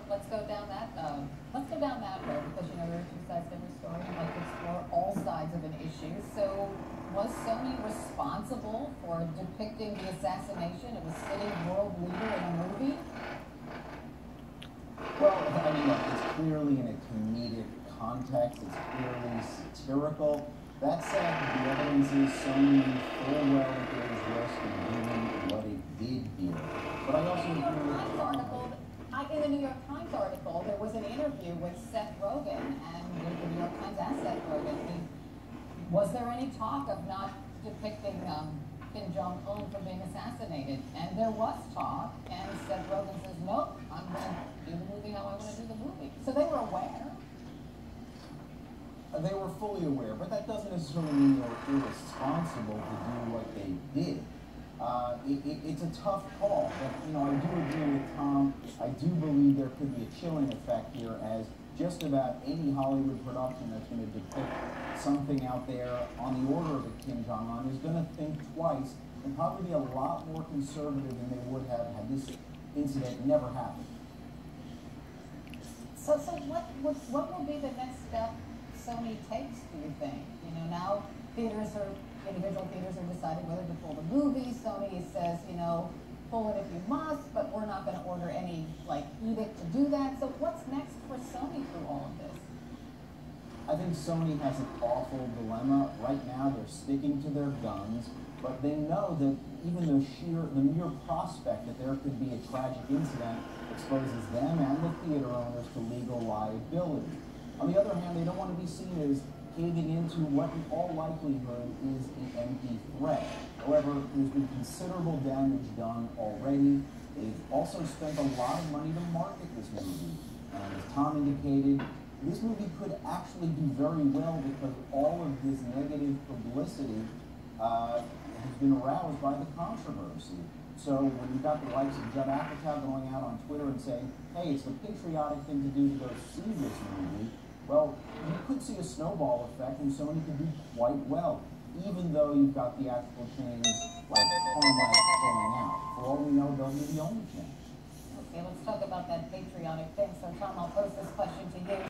let's go down that road because there are two sides to every story. I'd like to explore all sides of an issue. So, was Sony responsible for depicting the assassination of a sitting world leader in a movie? Well, I mean, look, it's clearly in a comedic context. It's clearly satirical. That said, the evidence is Sony knew full well that there was risk in doing what it did here. But I also agree with in the New York Times article, there was an interview with Seth Rogen, and the New York Times asked Seth Rogen, was there any talk of not depicting Kim Jong-un for being assassinated? And there was talk, and Seth Rogen says, nope, I'm going to do the movie how I want to do the movie. So they were aware. They were fully aware, but that doesn't necessarily mean they were irresponsible to do what they did. It's a tough call, but I do agree with Tom. I do believe there could be a chilling effect here, as just about any Hollywood production that's going to depict something out there on the order of a Kim Jong-un is going to think twice and probably be a lot more conservative than they would have had this incident never happened. So what will be the next step Sony takes, do you think? Now individual theaters are deciding whether to pull the movie. Sony says, pull it if you must, but we're not going to order any edict to do that. So what's next for Sony through all of this? I think Sony has an awful dilemma. Right now they're sticking to their guns, but they know that even the mere prospect that there could be a tragic incident exposes them and the theater owners to legal liability. On the other hand, they don't want to be seen as caving into what in all likelihood is an empty threat. However, there's been considerable damage done already. They've also spent a lot of money to market this movie. And as Tom indicated, this movie could actually do very well because all of this negative publicity has been aroused by the controversy. So when you've got the likes of Judd Apatow going out on Twitter and saying, hey, it's the patriotic thing to do to go see this movie, well, you could see a snowball effect, and Sony could do quite well, even though you've got theatrical chains like Hallmark pulling out. For all we know, they'll be the only chain. Okay, let's talk about that patriotic thing. So, Tom, I'll pose this question to you.